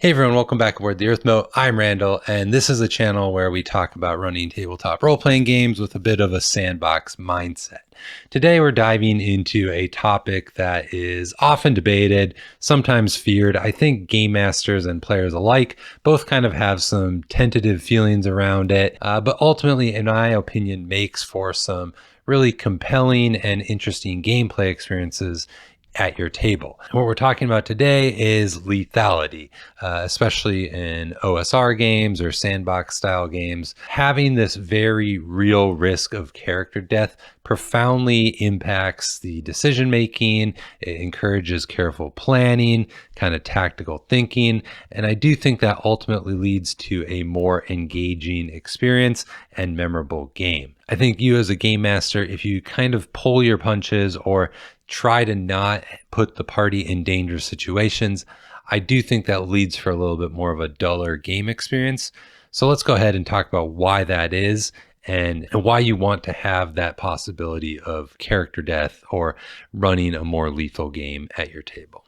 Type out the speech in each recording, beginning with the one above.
Hey everyone, welcome back aboard the Earthmote. I'm Randall, and this is a channel where we talk about running tabletop role-playing games with a bit of a sandbox mindset. Today we're diving into a topic that is often debated, sometimes feared. I think game masters and players alike both kind of have some tentative feelings around it, but ultimately, in my opinion, makes for some really compelling and interesting gameplay experiences at your table. What we're talking about today is lethality, especially in OSR games or sandbox style games. Having this very real risk of character death profoundly impacts the decision making. It encourages careful planning, kind of tactical thinking. And I do think that ultimately leads to a more engaging experience and memorable game. I think you as a game master, if you kind of pull your punches or try to not put the party in dangerous situations, I do think that leads for a little bit more of a duller game experience. So let's go ahead and talk about why that is and why you want to have that possibility of character death or running a more lethal game at your table.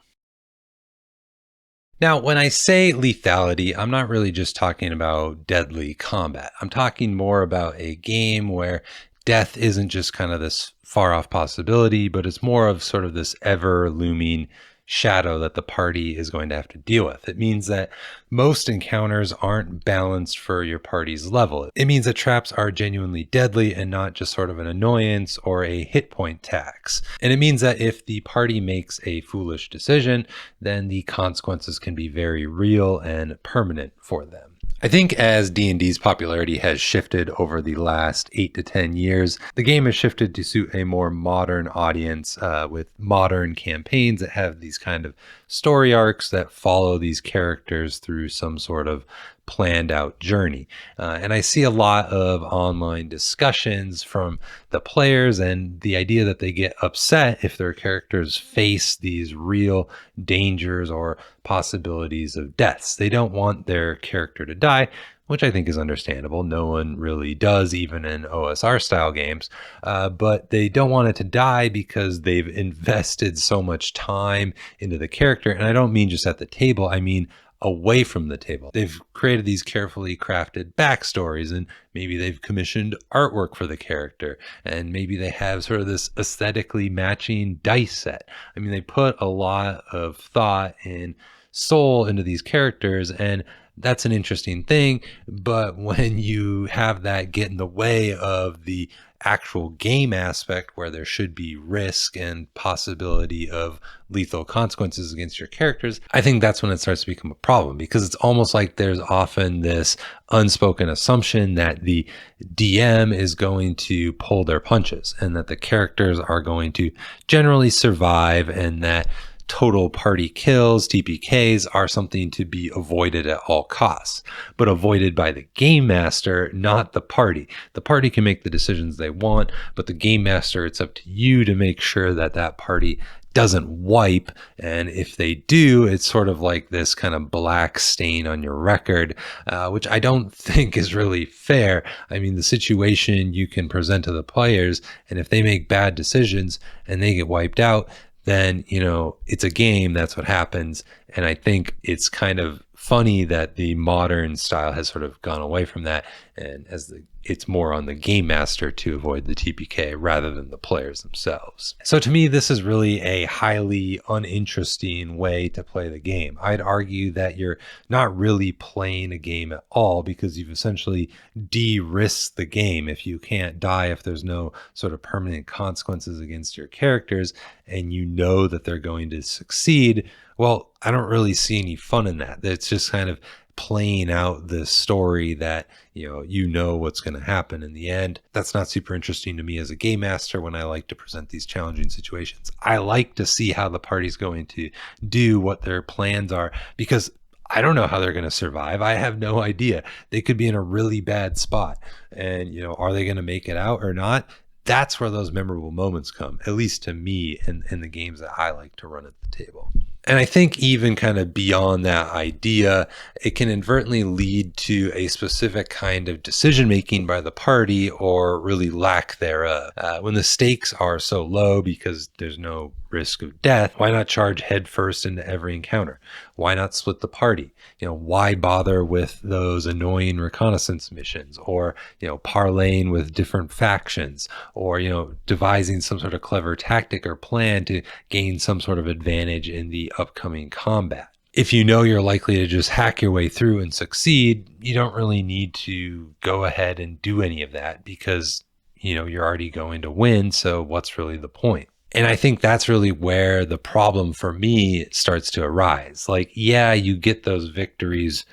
Now, when I say lethality, I'm not really just talking about deadly combat. I'm talking more about a game where death isn't just kind of this far off possibility, but it's more of sort of this ever looming shadow that the party is going to have to deal with. It means that most encounters aren't balanced for your party's level. It means that traps are genuinely deadly and not just sort of an annoyance or a hit point tax. And it means that if the party makes a foolish decision, then the consequences can be very real and permanent for them. I think as D&D's popularity has shifted over the last 8 to 10 years, the game has shifted to suit a more modern audience with modern campaigns that have these kind of story arcs that follow these characters through some sort of planned out journey. And I see a lot of online discussions from the players and the idea that they get upset if their characters face these real dangers or possibilities of deaths. They don't want their character to die, which I think is understandable. No one really does, even in OSR style games, but they don't want it to die because they've invested so much time into the character. And I don't mean just at the table, I mean away from the table. They've created these carefully crafted backstories, and maybe they've commissioned artwork for the character, and maybe they have sort of this aesthetically matching dice set. I mean, they put a lot of thought and soul into these characters, and that's an interesting thing. But when you have that get in the way of the actual game aspect where there should be risk and possibility of lethal consequences against your characters, I think that's when it starts to become a problem, because it's almost like there's often this unspoken assumption that the DM is going to pull their punches and that the characters are going to generally survive, and that total party kills, TPKs, are something to be avoided at all costs, but avoided by the game master, not the party. The party can make the decisions they want, but the game master, it's up to you to make sure that that party doesn't wipe. And if they do, it's sort of like this kind of black stain on your record, which I don't think is really fair. I mean, the situation you can present to the players, and if they make bad decisions and they get wiped out, then, you know, it's a game, that's what happens. And I think it's kind of funny that the modern style has sort of gone away from that, and it's more on the game master to avoid the TPK rather than the players themselves. So to me, this is really a highly uninteresting way to play the game. I'd argue that you're not really playing a game at all, because you've essentially de-risked the game. If you can't die, if there's no sort of permanent consequences against your characters, and you know that they're going to succeed, well, I don't really see any fun in that. It's just kind of playing out the story that you know what's going to happen in the end. That's not super interesting to me as a game master when I like to present these challenging situations. I like to see how the party's going to do, what their plans are, because I don't know how they're going to survive. I have no idea. They could be in a really bad spot, and are they going to make it out or not? That's where those memorable moments come, at least to me, in the games that I like to run at the table. And I think even kind of beyond that idea, it can inadvertently lead to a specific kind of decision making by the party, or really lack thereof. When the stakes are so low because there's no risk of death, why not charge headfirst into every encounter? Why not split the party? Why bother with those annoying reconnaissance missions, or parlaying with different factions, or devising some sort of clever tactic or plan to gain some sort of advantage in the upcoming combat? If you know you're likely to just hack your way through and succeed, you don't really need to go ahead and do any of that, because you're already going to win. So what's really the point? And I think that's really where the problem for me starts to arise. Like, yeah, you get those victories,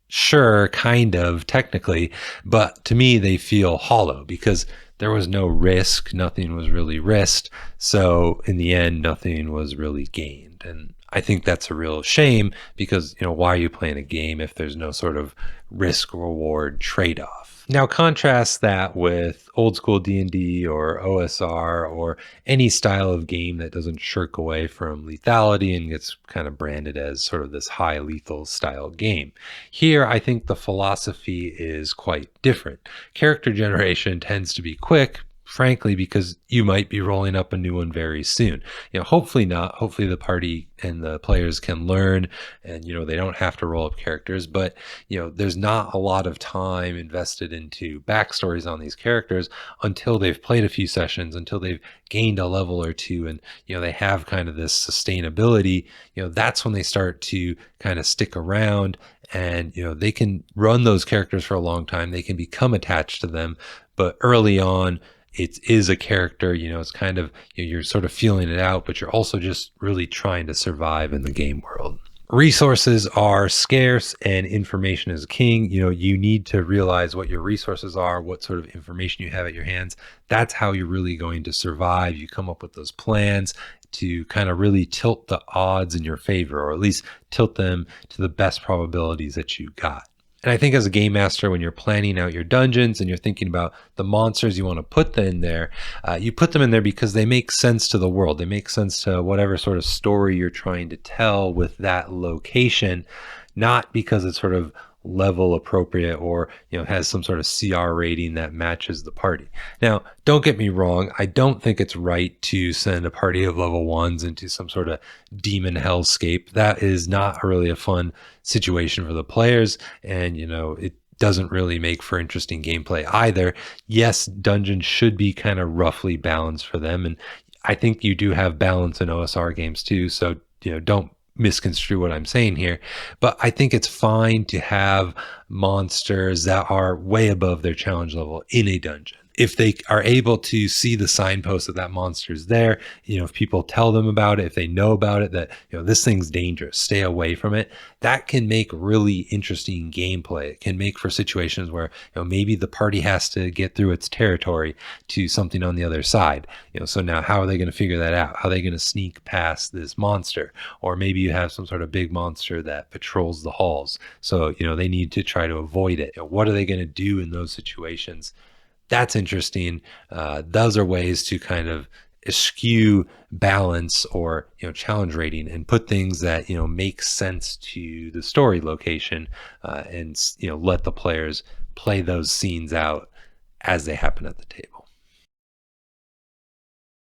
sure, kind of technically, but to me, they feel hollow because there was no risk. Nothing was really risked. So in the end, nothing was really gained. And I think that's a real shame, because, why are you playing a game if there's no sort of risk reward trade-off? Now contrast that with old school D&D or OSR, or any style of game that doesn't shirk away from lethality and gets kind of branded as sort of this high lethal style game. Here, I think the philosophy is quite different. Character generation tends to be quick, frankly, because you might be rolling up a new one very soon. Hopefully not. Hopefully the party and the players can learn, and they don't have to roll up characters. But there's not a lot of time invested into backstories on these characters until they've played a few sessions, until they've gained a level or two, and they have kind of this sustainability. That's when they start to kind of stick around, and they can run those characters for a long time. They can become attached to them, but early on, it is a character, it's kind of, you're sort of feeling it out, but you're also just really trying to survive in the game world. Resources are scarce and information is king. You need to realize what your resources are, what sort of information you have at your hands. That's how you're really going to survive. You come up with those plans to kind of really tilt the odds in your favor, or at least tilt them to the best probabilities that you got. And I think as a game master, when you're planning out your dungeons and you're thinking about the monsters you want to put in there, you put them in there because they make sense to the world. They make sense to whatever sort of story you're trying to tell with that location, not because it's sort of level appropriate, or has some sort of CR rating that matches the party. Now, don't get me wrong, I don't think it's right to send a party of level 1s into some sort of demon hellscape. That is not really a fun situation for the players, and it doesn't really make for interesting gameplay either. Yes, dungeons should be kind of roughly balanced for them, and I think you do have balance in OSR games too, so don't misconstrue what I'm saying here. But I think it's fine to have monsters that are way above their challenge level in a dungeon. If they are able to see the signpost that monster is there, if people tell them about it, if they know about it, that, this thing's dangerous, stay away from it, that can make really interesting gameplay. It can make for situations where, maybe the party has to get through its territory to something on the other side. So now how are they going to figure that out? How are they going to sneak past this monster? Or maybe you have some sort of big monster that patrols the halls. So, they need to try to avoid it. What are they going to do in those situations? That's interesting. Those are ways to kind of eschew balance or challenge rating, and put things that make sense to the story location, and let the players play those scenes out as they happen at the table.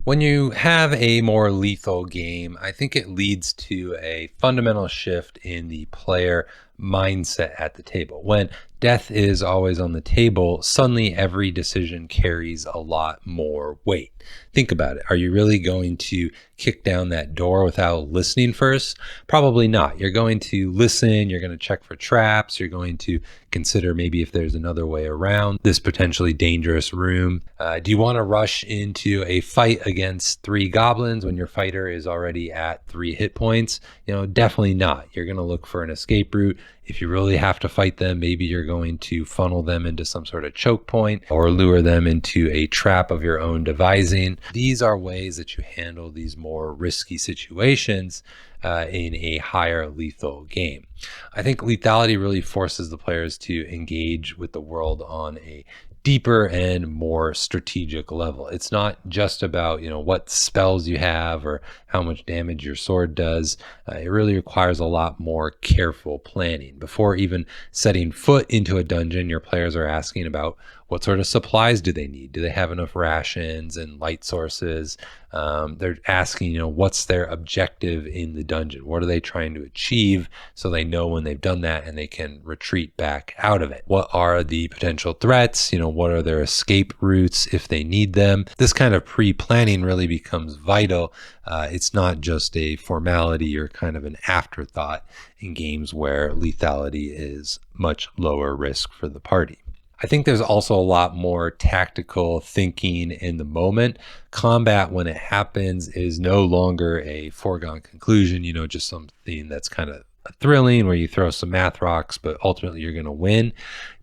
When you have a more lethal game, I think it leads to a fundamental shift in the player mindset at the table. When death is always on the table, suddenly every decision carries a lot more weight. Think about it. Are you really going to kick down that door without listening first? Probably not. You're going to listen, you're going to check for traps, you're going to consider maybe if there's another way around this potentially dangerous room. Do you want to rush into a fight against 3 goblins when your fighter is already at 3 hit points? Definitely not. You're going to look for an escape route. If you really have to fight them, maybe you're going to funnel them into some sort of choke point, or lure them into a trap of your own devising. These are ways that you handle these more risky situations in a higher lethal game. I think lethality really forces the players to engage with the world on a deeper and more strategic level. It's not just about what spells you have or how much damage your sword does. It really requires a lot more careful planning. Before even setting foot into a dungeon, your players are asking about What sort of supplies do they need? Do they have enough rations and light sources? They're asking, what's their objective in the dungeon? What are they trying to achieve, so they know when they've done that and they can retreat back out of it? What are the potential threats? What are their escape routes if they need them? This kind of pre-planning really becomes vital. It's not just a formality or kind of an afterthought in games where lethality is much lower risk for the party. I think there's also a lot more tactical thinking in the moment. Combat, when it happens, is no longer a foregone conclusion, just something that's kind of thrilling where you throw some math rocks, but ultimately you're going to win.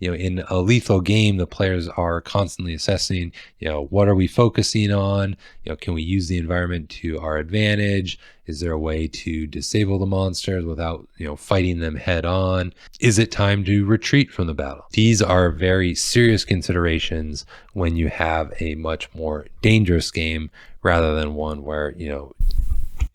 In a lethal game, the players are constantly assessing, what are we focusing on? Can we use the environment to our advantage? Is there a way to disable the monsters without, fighting them head on? Is it time to retreat from the battle? These are very serious considerations when you have a much more dangerous game rather than one where,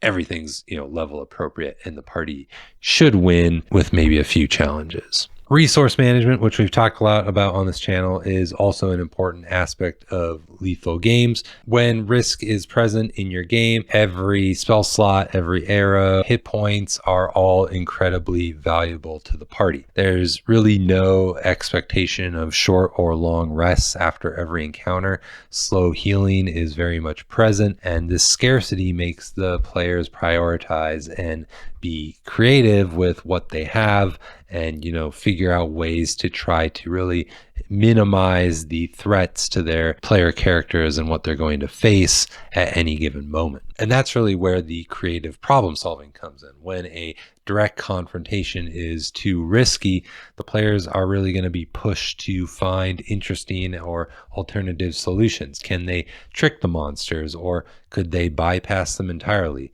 everything's level appropriate and the party should win with maybe a few challenges. Resource management, which we've talked a lot about on this channel, is also an important aspect of lethal games. When risk is present in your game, every spell slot, every arrow, hit points are all incredibly valuable to the party. There's really no expectation of short or long rests after every encounter. Slow healing is very much present, and this scarcity makes the players prioritize and be creative with what they have and figure out ways to try to really minimize the threats to their player characters and what they're going to face at any given moment. And that's really where the creative problem solving comes in. When a direct confrontation is too risky, the players are really going to be pushed to find interesting or alternative solutions. Can they trick the monsters, or could they bypass them entirely?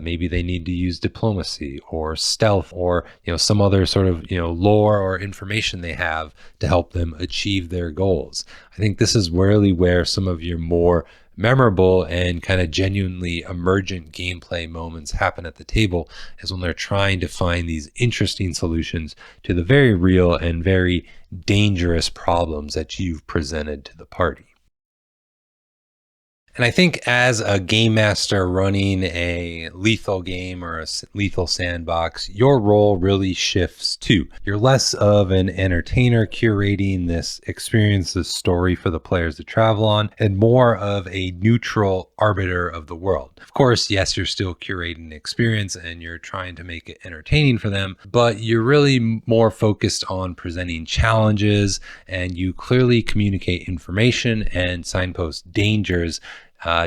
Maybe they need to use diplomacy or stealth or some other sort of lore or information they have to help them achieve their goals. I think this is really where some of your more memorable and kind of genuinely emergent gameplay moments happen at the table, is when they're trying to find these interesting solutions to the very real and very dangerous problems that you've presented to the party. And I think as a game master running a lethal game or a lethal sandbox, your role really shifts too. You're less of an entertainer curating this experience, this story for the players to travel on, and more of a neutral arbiter of the world. Of course, yes, you're still curating an experience and you're trying to make it entertaining for them, but you're really more focused on presenting challenges, and you clearly communicate information and signpost dangers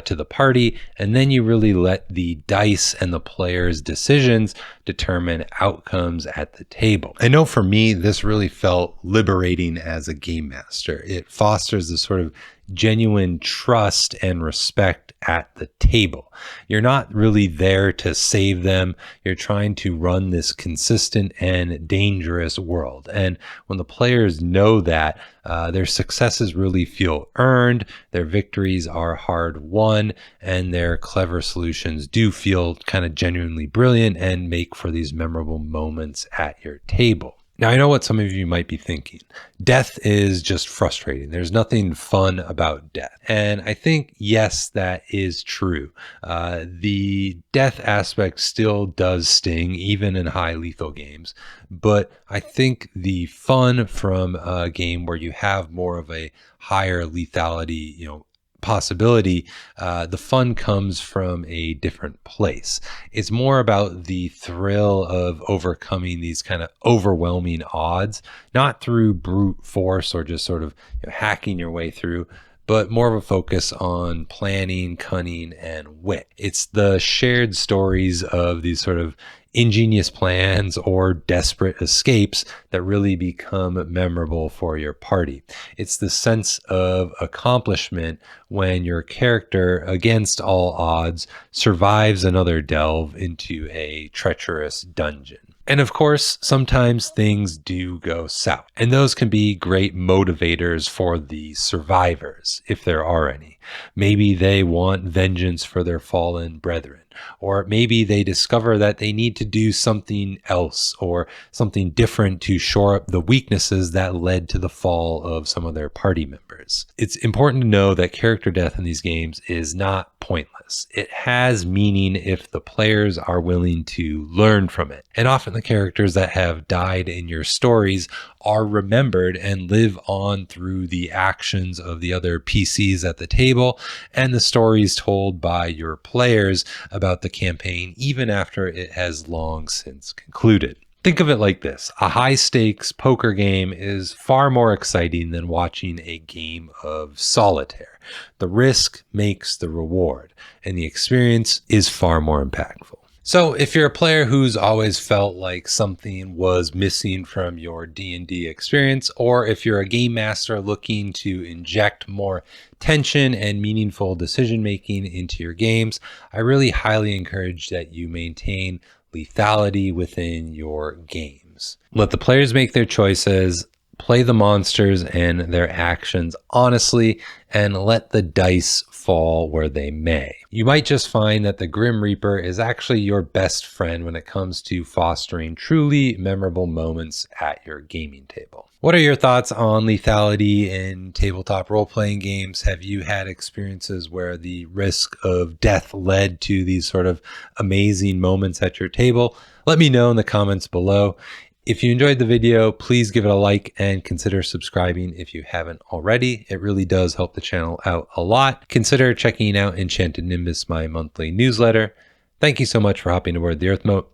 to the party, and then you really let the dice and the players' decisions determine outcomes at the table. I know for me, this really felt liberating as a game master. It fosters this sort of genuine trust and respect at the table. You're not really there to save them. You're trying to run this consistent and dangerous world. And when the players know that, their successes really feel earned, their victories are hard won, and their clever solutions do feel kind of genuinely brilliant and make for these memorable moments at your table. Now, I know what some of you might be thinking. Death is just frustrating. There's nothing fun about death. And I think, yes, that is true. The death aspect still does sting, even in high lethal games. But I think the fun from a game where you have more of a higher lethality, possibility, the fun comes from a different place. It's more about the thrill of overcoming these kind of overwhelming odds, not through brute force or just sort of hacking your way through, but more of a focus on planning, cunning, and wit. It's the shared stories of these sort of ingenious plans or desperate escapes that really become memorable for your party. It's the sense of accomplishment when your character, against all odds, survives another delve into a treacherous dungeon. And of course, sometimes things do go south, and those can be great motivators for the survivors, if there are any. Maybe they want vengeance for their fallen brethren. or maybe they discover that they need to do something else or something different to shore up the weaknesses that led to the fall of some of their party members. It's important to know that character death in these games is not pointless. It has meaning if the players are willing to learn from it. And often the characters that have died in your stories are remembered and live on through the actions of the other PCs at the table and the stories told by your players about the campaign, even after it has long since concluded. Think of it like this. A high-stakes poker game is far more exciting than watching a game of solitaire. The risk makes the reward, and the experience is far more impactful. So if you're a player who's always felt like something was missing from your D&D experience, or if you're a game master looking to inject more tension and meaningful decision-making into your games, I really highly encourage that you maintain lethality within your games. Let the players make their choices, play the monsters and their actions honestly, and let the dice fall where they may. You might just find that the Grim Reaper is actually your best friend when it comes to fostering truly memorable moments at your gaming table. What are your thoughts on lethality in tabletop role-playing games? Have you had experiences where the risk of death led to these sort of amazing moments at your table? Let me know in the comments below. If you enjoyed the video, please give it a like and consider subscribing if you haven't already. It really does help the channel out a lot. Consider checking out Enchanted Nimbus, my monthly newsletter. Thank you so much for hopping aboard the Earthmote.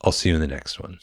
I'll see you in the next one.